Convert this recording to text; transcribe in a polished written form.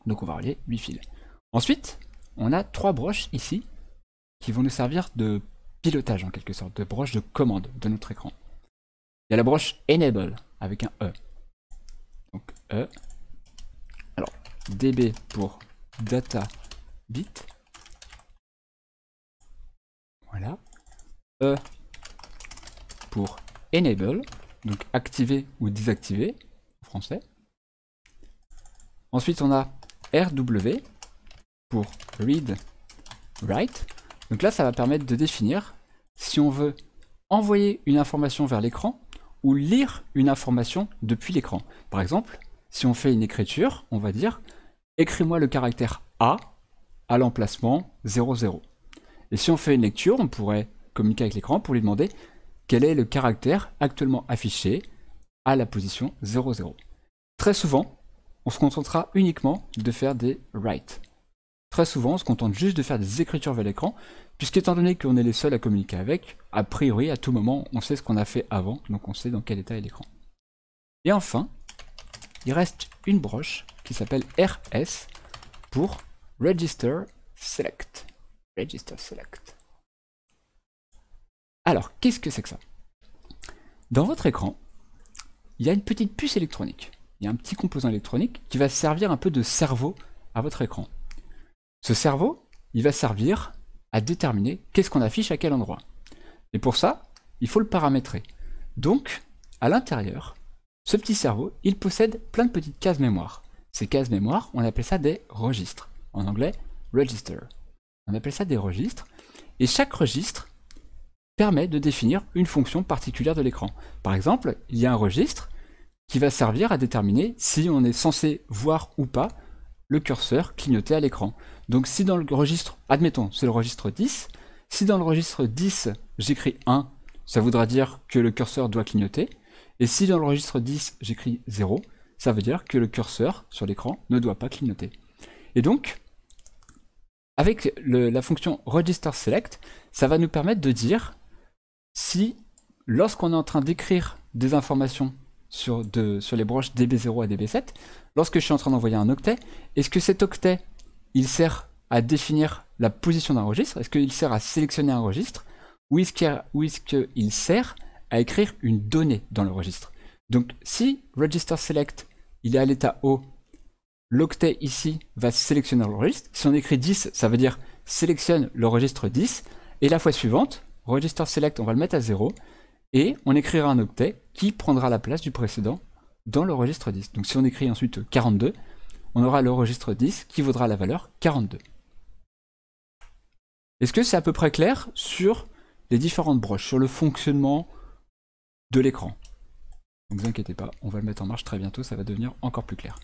donc on va relier 8 fils. Ensuite, on a 3 broches ici qui vont nous servir de pilotage en quelque sorte, de broche de commande de notre écran. Il y a la broche Enable avec un E. Donc E. Alors, DB pour data bit. Voilà. E pour Enable, donc activer ou désactiver en français. Ensuite, on a RW pour Read, Write. Donc là, ça va permettre de définir si on veut envoyer une information vers l'écran ou lire une information depuis l'écran. Par exemple, si on fait une écriture, on va dire « Écris-moi le caractère A à l'emplacement 00 ». Et si on fait une lecture, on pourrait communiquer avec l'écran pour lui demander quel est le caractère actuellement affiché à la position 00. Très souvent, on se contentera uniquement de faire des write. Très souvent, on se contente juste de faire des écritures vers l'écran, puisqu'étant donné qu'on est les seuls à communiquer avec, a priori, à tout moment, on sait ce qu'on a fait avant, donc on sait dans quel état est l'écran. Et enfin, il reste une broche qui s'appelle RS pour Register Select. Register Select. Alors, qu'est-ce que c'est que ça? Dans votre écran, il y a une petite puce électronique. Il y a un petit composant électronique qui va servir un peu de cerveau à votre écran. Ce cerveau, il va servir à déterminer qu'est-ce qu'on affiche à quel endroit. Et pour ça, il faut le paramétrer. Donc, à l'intérieur, ce petit cerveau, il possède plein de petites cases mémoire. Ces cases mémoire, on appelle ça des registres. En anglais, register. On appelle ça des registres. Et chaque registre permet de définir une fonction particulière de l'écran. Par exemple, il y a un registre qui va servir à déterminer si on est censé voir ou pas le curseur clignoter à l'écran. Donc si dans le registre, admettons, c'est le registre 10, si dans le registre 10, j'écris 1, ça voudra dire que le curseur doit clignoter, et si dans le registre 10, j'écris 0, ça veut dire que le curseur sur l'écran ne doit pas clignoter. Et donc, avec la fonction register select, ça va nous permettre de dire si, lorsqu'on est en train d'écrire des informations sur les broches DB0 à DB7, lorsque je suis en train d'envoyer un octet, est-ce que cet octet, il sert à définir la position d'un registre? Est-ce qu'il sert à sélectionner un registre? Ou est-ce qu'il sert à écrire une donnée dans le registre? Donc si register select, il est à l'état O, l'octet ici va sélectionner le registre. Si on écrit 10, ça veut dire sélectionne le registre 10, et la fois suivante, register select, on va le mettre à 0, et on écrira un octet qui prendra la place du précédent dans le registre 10. Donc si on écrit ensuite 42, on aura le registre 10 qui vaudra la valeur 42. Est-ce que c'est à peu près clair sur les différentes broches, sur le fonctionnement de l'écran? Ne vous inquiétez pas, on va le mettre en marche très bientôt, ça va devenir encore plus clair.